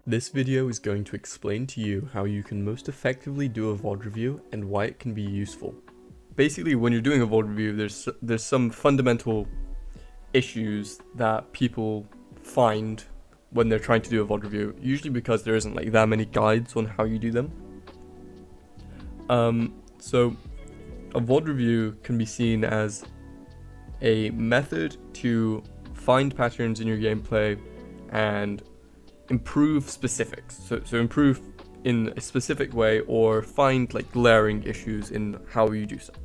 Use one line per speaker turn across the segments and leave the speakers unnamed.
This video is going to explain to you how you can most effectively do a VOD review and why it can be useful. Basically, when you're doing a VOD review, there's some fundamental issues that people find when they're trying to do a VOD review, usually because there isn't like that many guides on how you do them. So a VOD review can be seen as a method to find patterns in your gameplay and improve specifics. So improve in a specific way or find like glaring issues in how you do something.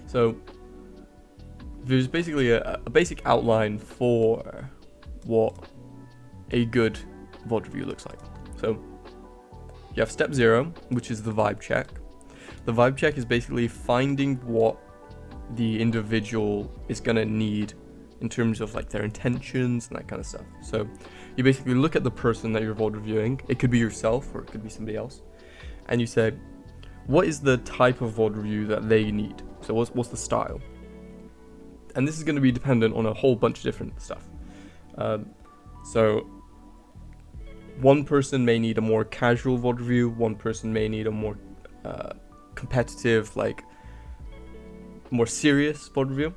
So there's basically a basic outline for what a good VOD review looks like. So you have step 0, which is the vibe check. The vibe check is basically finding what the individual is gonna need in terms of like their intentions and that kind of stuff. So you basically look at the person that you're VOD reviewing. It could be yourself or it could be somebody else, and you say, what is the type of VOD review that they need? So what's the style? And this is going to be dependent on a whole bunch of different stuff. So one person may need a more casual VOD review. One person may need a more competitive, like more serious VOD review.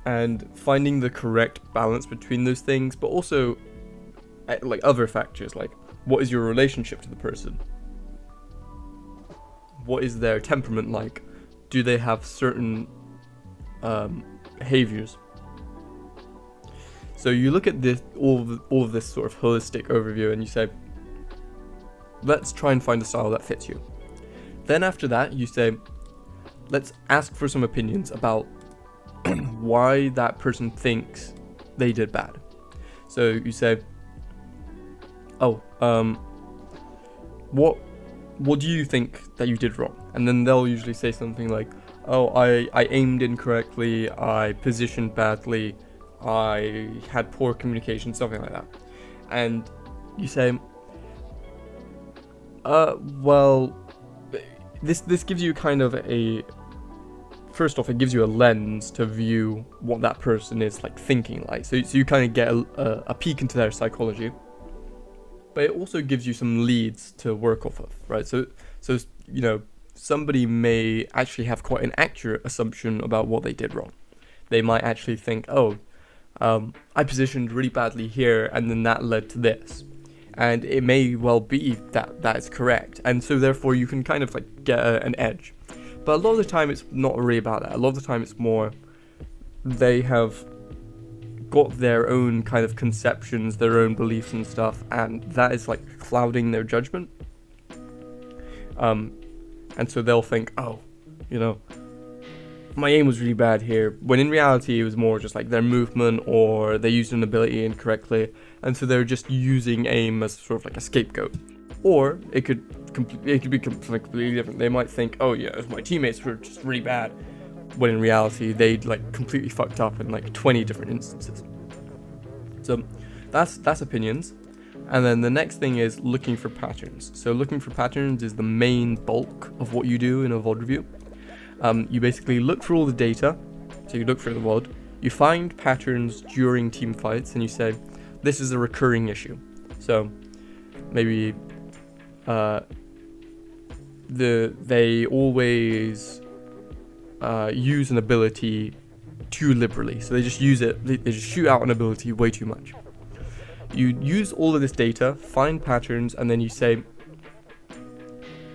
And finding the correct balance between those things, but also like other factors, like what is your relationship to the person? What is their temperament like? Do they have certain behaviors? So you look at this, all of this sort of holistic overview, and you say, let's try and find a style that fits you. Then after that, you say, let's ask for some opinions about why that person thinks they did bad. So you say, what do you think that you did wrong? And then they'll usually say something like, I aimed incorrectly, I positioned badly, I had poor communication, something like that. And you say, well, this gives you kind of first off, it gives you a lens to view what that person is like thinking like. So you kind of get a peek into their psychology. But it also gives you some leads to work off of, right? So you know, somebody may actually have quite an accurate assumption about what they did wrong. They might actually think, I positioned really badly here, and then that led to this. And it may well be that is correct. And so therefore you can kind of like get an edge. But a lot of the time it's not really about that. A lot of the time it's more they have got their own kind of conceptions, their own beliefs and stuff, and that is like clouding their judgment. And so they'll think, my aim was really bad here, when in reality it was more just like their movement, or they used an ability incorrectly, and so they're just using aim as sort of like a scapegoat. Or it could be completely different. They might think, my teammates were just really bad, when in reality they'd like completely fucked up in like 20 different instances. So that's opinions. And then the next thing is looking for patterns. So looking for patterns is the main bulk of what you do in a VOD review. You basically look for all the data. So you look for the VOD, you find patterns during team fights, and you say, this is a recurring issue. So maybe they always use an ability too liberally. So they just use it, they just shoot out an ability way too much. You use all of this data, find patterns, and then you say,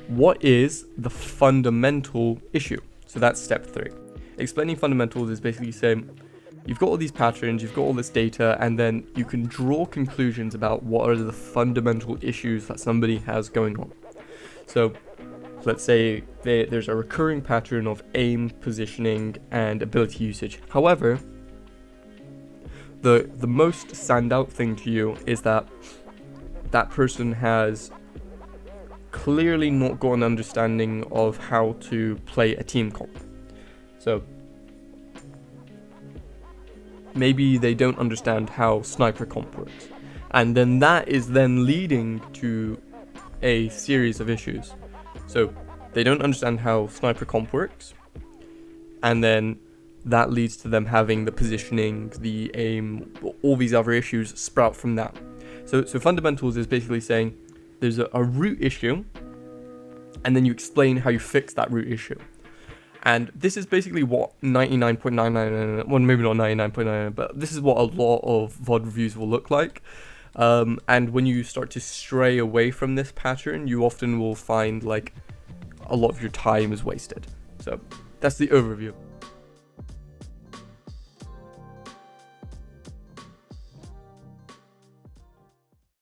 what is the fundamental issue? So that's step 3. Explaining fundamentals is basically saying, you've got all these patterns, you've got all this data, and then you can draw conclusions about what are the fundamental issues that somebody has going on. So let's say there's a recurring pattern of aim, positioning, and ability usage. However, the most standout thing to you is that person has clearly not got an understanding of how to play a team comp. So maybe they don't understand how sniper comp works, and then that is then leading to a series of issues. So they don't understand how sniper comp works, and then that leads to them having the positioning, the aim, all these other issues sprout from that. So fundamentals is basically saying there's a root issue, and then you explain how you fix that root issue. And this is basically what 99.99, well, maybe not 99.99, but this is what a lot of VOD reviews will look like. And when you start to stray away from this pattern, you often will find like a lot of your time is wasted. So that's the overview.